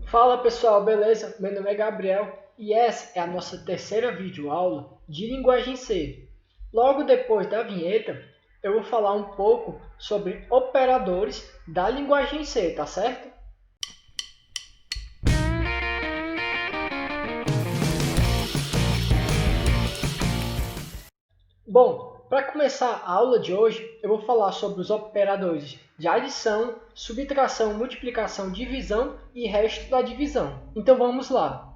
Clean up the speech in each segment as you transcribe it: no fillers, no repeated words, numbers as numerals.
Fala pessoal, beleza? Meu nome é Gabriel e essa é a nossa terceira videoaula de linguagem C. Logo depois da vinheta, eu vou falar um pouco sobre operadores da linguagem C, tá certo? Bom, para começar a aula de hoje, eu vou falar sobre os operadores de adição, subtração, multiplicação, divisão e resto da divisão. Então vamos lá.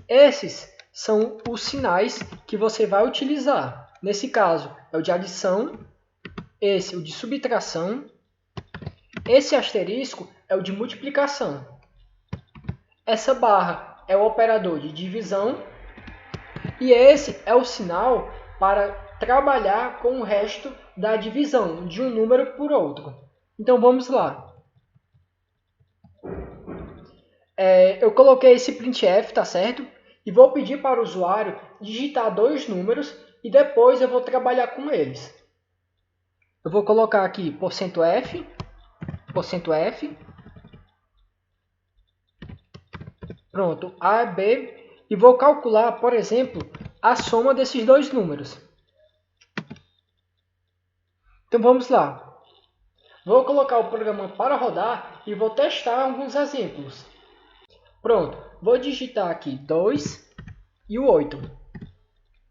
Esses são os sinais que você vai utilizar. Nesse caso, é o de adição, esse o de subtração, esse asterisco é o de multiplicação. Essa barra é o operador de divisão e esse é o sinal para trabalhar com o resto da divisão de um número por outro. Então vamos lá. Eu coloquei esse printf, tá certo? E vou pedir para o usuário digitar dois números e depois eu vou trabalhar com eles. Eu vou colocar aqui %f, pronto, A, B, e vou calcular, por exemplo, a soma desses dois números. Então vamos lá. Vou colocar o programa para rodar e vou testar alguns exemplos. Pronto, vou digitar aqui 2 e o 8.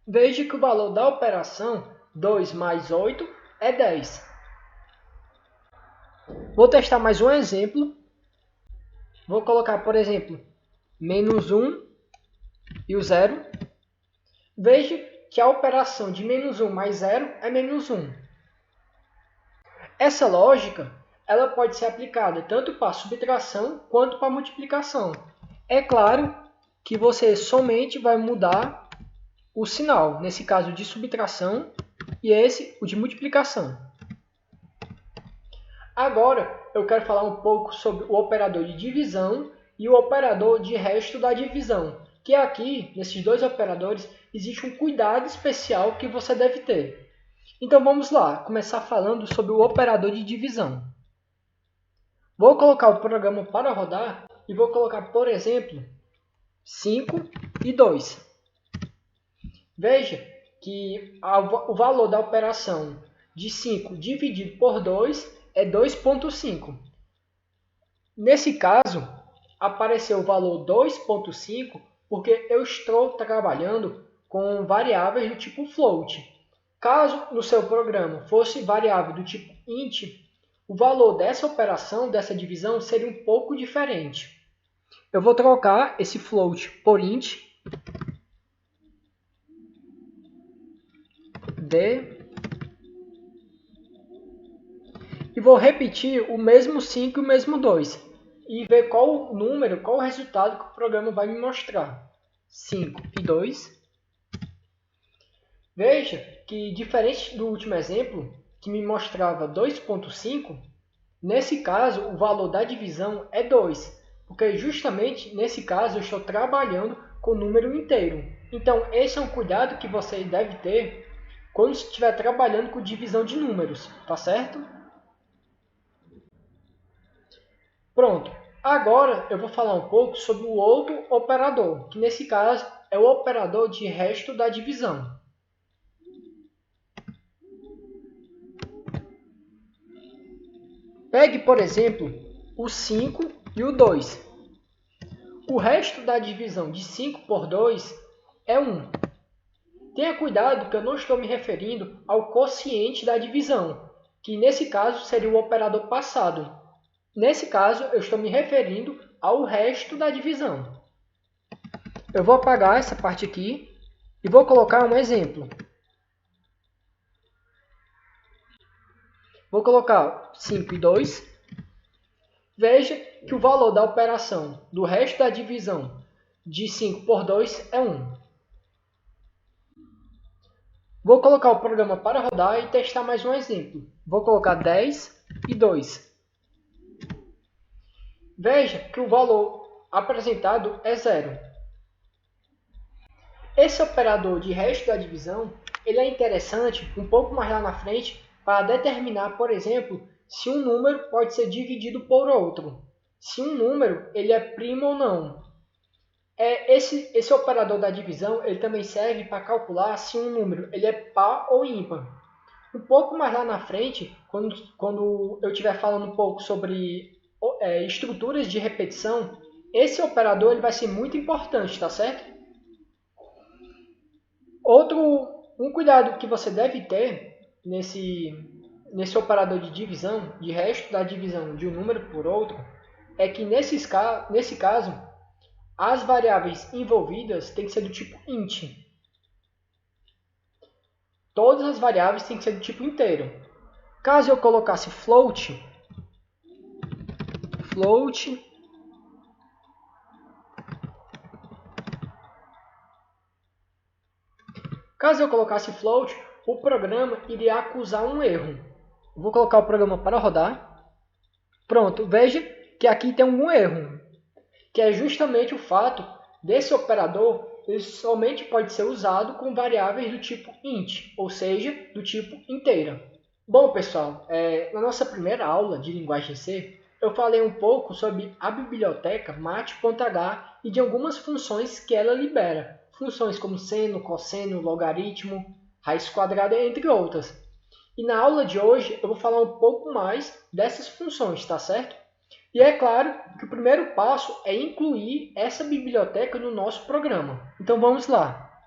Veja que o valor da operação 2 mais 8 é 10. Vou testar mais um exemplo. Vou colocar, por exemplo, menos 1 e o 0. Veja que a operação de menos 1 mais 0 é menos 1. Essa lógica ela pode ser aplicada tanto para subtração quanto para multiplicação. É claro que você somente vai mudar o sinal, nesse caso de subtração, e esse o de multiplicação. Agora eu quero falar um pouco sobre o operador de divisão e o operador de resto da divisão, que aqui, nesses dois operadores, existe um cuidado especial que você deve ter. Então vamos lá, começar falando sobre o operador de divisão. Vou colocar o programa para rodar e vou colocar, por exemplo, 5 e 2. Veja que o valor da operação de 5 dividido por 2 é 2,5. Nesse caso, apareceu o valor 2,5 porque eu estou trabalhando com variáveis do tipo float. Caso no seu programa fosse variável do tipo int, o valor dessa operação, dessa divisão, seria um pouco diferente. Eu vou trocar esse float por int, d, e vou repetir o mesmo 5 e o mesmo 2, e ver qual o número, qual o resultado que o programa vai me mostrar. 5 e 2. Veja que, diferente do último exemplo, que me mostrava 2,5, nesse caso o valor da divisão é 2, porque justamente nesse caso eu estou trabalhando com o número inteiro. Então esse é um cuidado que você deve ter quando estiver trabalhando com divisão de números, tá certo? Pronto, agora eu vou falar um pouco sobre o outro operador, que nesse caso é o operador de resto da divisão. Pegue, por exemplo, o 5 e o 2. O resto da divisão de 5 por 2 é 1. Tenha cuidado que eu não estou me referindo ao quociente da divisão, que nesse caso seria o operador passado. Nesse caso, eu estou me referindo ao resto da divisão. Eu vou apagar essa parte aqui e vou colocar um exemplo. Vou colocar 5 e 2. Veja que o valor da operação do resto da divisão de 5 por 2 é 1. Vou colocar o programa para rodar e testar mais um exemplo. Vou colocar 10 e 2. Veja que o valor apresentado é 0. Esse operador de resto da divisão ele é interessante um pouco mais lá na frente para determinar, por exemplo, se um número pode ser dividido por outro. se um número ele é primo ou não. Esse operador da divisão ele também serve para calcular se um número ele é par ou ímpar. Um pouco mais lá na frente, quando eu estiver falando um pouco sobre estruturas de repetição, esse operador ele vai ser muito importante, tá certo? Um cuidado que você deve ter nesse operador de divisão, de resto da divisão de um número por outro, é que nesse caso, as variáveis envolvidas têm que ser do tipo int. Todas as variáveis têm que ser do tipo inteiro. Caso eu colocasse float, o programa iria acusar um erro. Vou colocar o programa para rodar. Pronto, veja que aqui tem um erro, que é justamente o fato desse operador ele somente pode ser usado com variáveis do tipo int, ou seja, do tipo inteira. Bom, pessoal, na nossa primeira aula de linguagem C, eu falei um pouco sobre a biblioteca mat.h e de algumas funções que ela libera. Funções como seno, cosseno, logaritmo, raiz quadrada, entre outras. E na aula de hoje eu vou falar um pouco mais dessas funções, tá certo? E é claro que o primeiro passo é incluir essa biblioteca no nosso programa. Então vamos lá.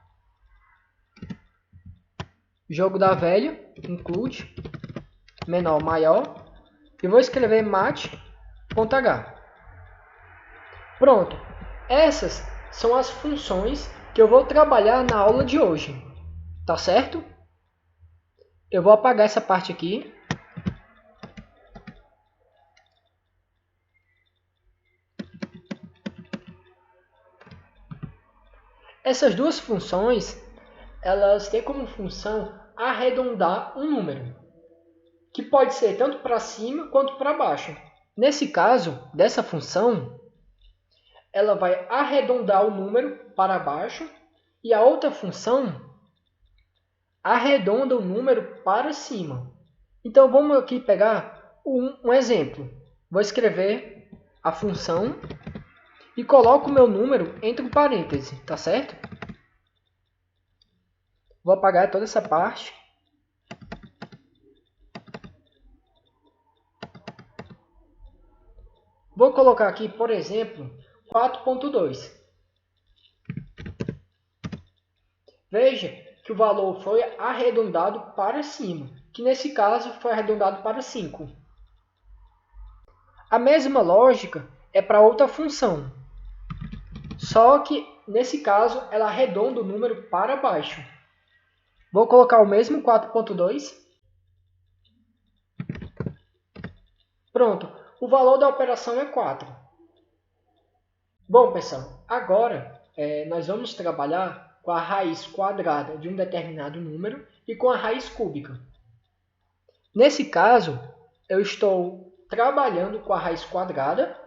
Jogo da velha, include, menor, maior. E vou escrever mat.h. Pronto. Essas são as funções que eu vou trabalhar na aula de hoje. Tá certo? Eu vou apagar essa parte aqui. Essas duas funções, elas têm como função arredondar um número, que pode ser tanto para cima quanto para baixo. Nesse caso, dessa função, ela vai arredondar o número para baixo e a outra função arredonda o número para cima. Então, vamos aqui pegar um exemplo. Vou escrever a função e coloco o meu número entre parênteses, tá certo? Vou apagar toda essa parte. Vou colocar aqui, por exemplo, 4.2. Veja que o valor foi arredondado para cima, que nesse caso foi arredondado para 5. A mesma lógica é para outra função, só que nesse caso ela arredonda o número para baixo. Vou colocar o mesmo 4.2. Pronto, o valor da operação é 4. Bom, pessoal, agora nós vamos trabalhar com a raiz quadrada de um determinado número e com a raiz cúbica. Nesse caso, eu estou trabalhando com a raiz quadrada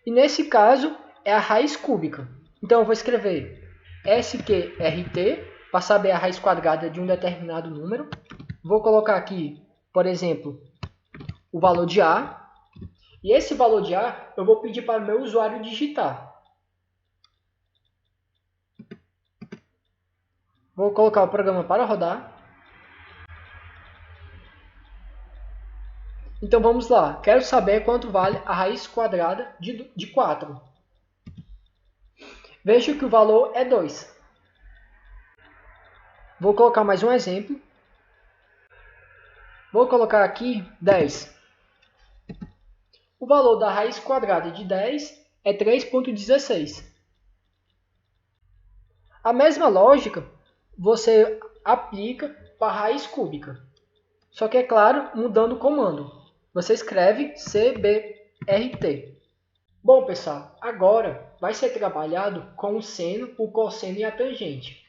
e nesse caso é a raiz cúbica. Então eu vou escrever SQRT para saber a raiz quadrada de um determinado número. Vou colocar aqui, por exemplo, o valor de A. E esse valor de A eu vou pedir para o meu usuário digitar. Vou colocar o programa para rodar. Então vamos lá. Quero saber quanto vale a raiz quadrada de 4. Veja que o valor é 2. Vou colocar mais um exemplo. Vou colocar aqui 10. O valor da raiz quadrada de 10 é 3,16. A mesma lógica você aplica para a raiz cúbica. Só que, é claro, mudando o comando. Você escreve CBRT. Bom, pessoal, agora vai ser trabalhado com o seno, o cosseno e a tangente.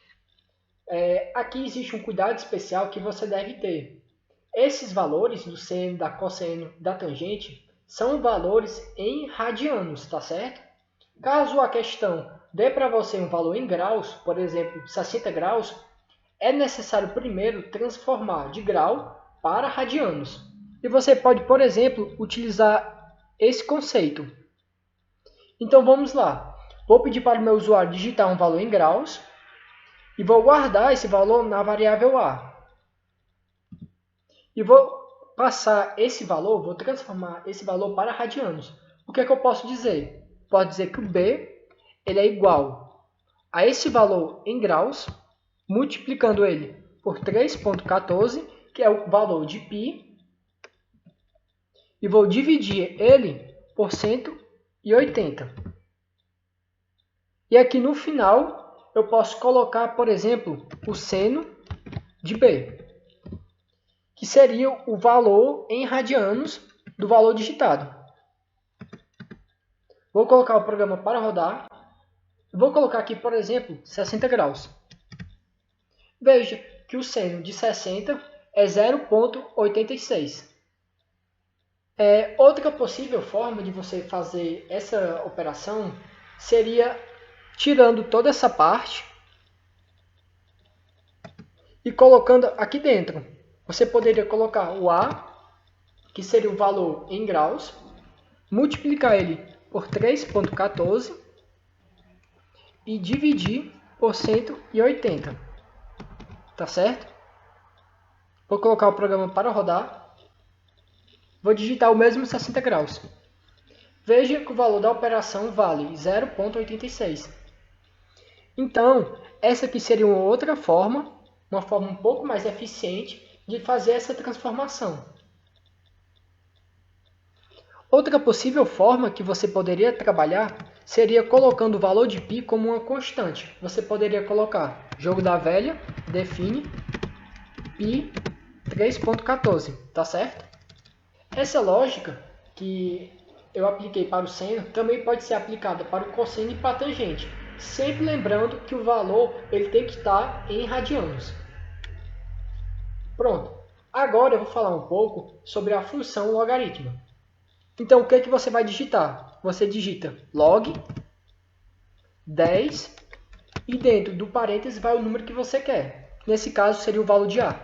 Aqui existe um cuidado especial que você deve ter. Esses valores do seno, da cosseno e da tangente são valores em radianos, tá certo? Caso a questão dê para você um valor em graus, por exemplo, 60 graus, é necessário primeiro transformar de grau para radianos. E você pode, por exemplo, utilizar esse conceito. Então vamos lá. Vou pedir para o meu usuário digitar um valor em graus e vou guardar esse valor na variável A. E vou passar esse valor, vou transformar esse valor para radianos. O que é que eu posso dizer? Posso dizer que o B ele é igual a esse valor em graus, multiplicando ele por 3,14, que é o valor de π, e vou dividir ele por 180. E aqui no final, eu posso colocar, por exemplo, o seno de B, que seria o valor em radianos do valor digitado. Vou colocar o programa para rodar. Vou colocar aqui, por exemplo, 60 graus. Veja que o seno de 60 é 0,86. Outra possível forma de você fazer essa operação seria tirando toda essa parte e colocando aqui dentro. Você poderia colocar o A, que seria o valor em graus, multiplicar ele por 3,14 e dividir por 180. Tá certo? Vou colocar o programa para rodar. Vou digitar o mesmo 60 graus. Veja que o valor da operação vale 0,86. Então, essa aqui seria uma outra forma, uma forma um pouco mais eficiente de fazer essa transformação. Outra possível forma que você poderia trabalhar seria colocando o valor de π como uma constante. Você poderia colocar jogo da velha, define π 3,14, tá certo? Essa lógica que eu apliquei para o seno também pode ser aplicada para o cosseno e para a tangente, sempre lembrando que o valor ele tem que estar em radianos. Pronto, agora eu vou falar um pouco sobre a função logaritmo. Então, o que é que você vai digitar? Você digita log 10 e dentro do parênteses vai o número que você quer. Nesse caso, seria o valor de A.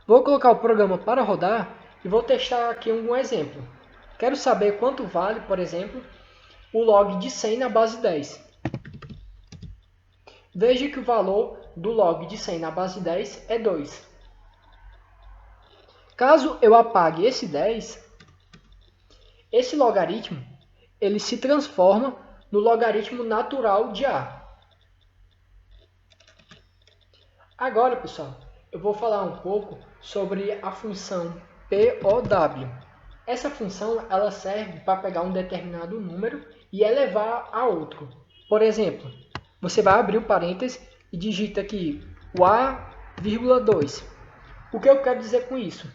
Vou colocar o programa para rodar e vou testar aqui um exemplo. Quero saber quanto vale, por exemplo, o log de 100 na base 10. Veja que o valor do log de 100 na base 10 é 2. Caso eu apague esse 10, esse logaritmo ele se transforma no logaritmo natural de A. Agora, pessoal, eu vou falar um pouco sobre a função POW. Essa função ela serve para pegar um determinado número e elevar a outro. Por exemplo, você vai abrir o parênteses e digita aqui o A,2. O que eu quero dizer com isso?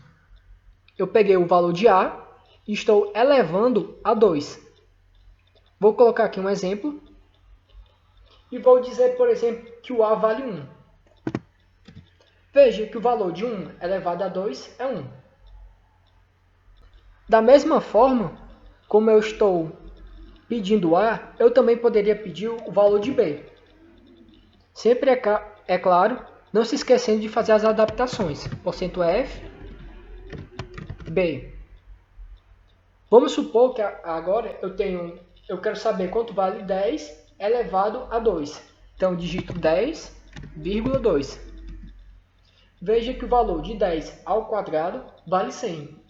Eu peguei o valor de A e estou elevando a 2. Vou colocar aqui um exemplo e vou dizer, por exemplo, que o A vale 1. Veja que o valor de 1 elevado a 2 é 1. Da mesma forma, como eu estou pedindo A, eu também poderia pedir o valor de B. Sempre é claro, não se esquecendo de fazer as adaptações. %F, B. Vamos supor que agora eu quero saber quanto vale 10 elevado a 2. Então, eu digito 10,2. Veja que o valor de 10 ao quadrado vale 100.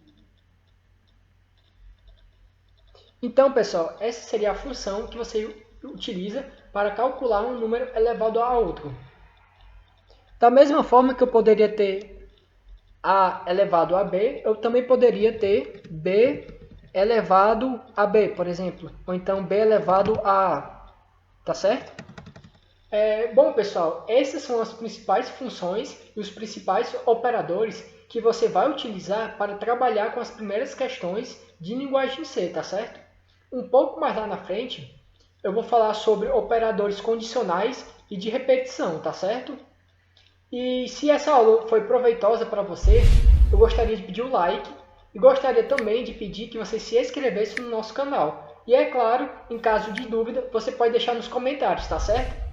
Então, pessoal, essa seria a função que você utiliza para calcular um número elevado a outro. Da mesma forma que eu poderia ter A elevado a B, eu também poderia ter B elevado a B, por exemplo. Ou então B elevado a A. Tá certo? Bom, pessoal, essas são as principais funções e os principais operadores que você vai utilizar para trabalhar com as primeiras questões de linguagem C, tá certo? Um pouco mais lá na frente, eu vou falar sobre operadores condicionais e de repetição, tá certo? E se essa aula foi proveitosa para você, eu gostaria de pedir o like e gostaria também de pedir que você se inscrevesse no nosso canal. E é claro, em caso de dúvida, você pode deixar nos comentários, tá certo?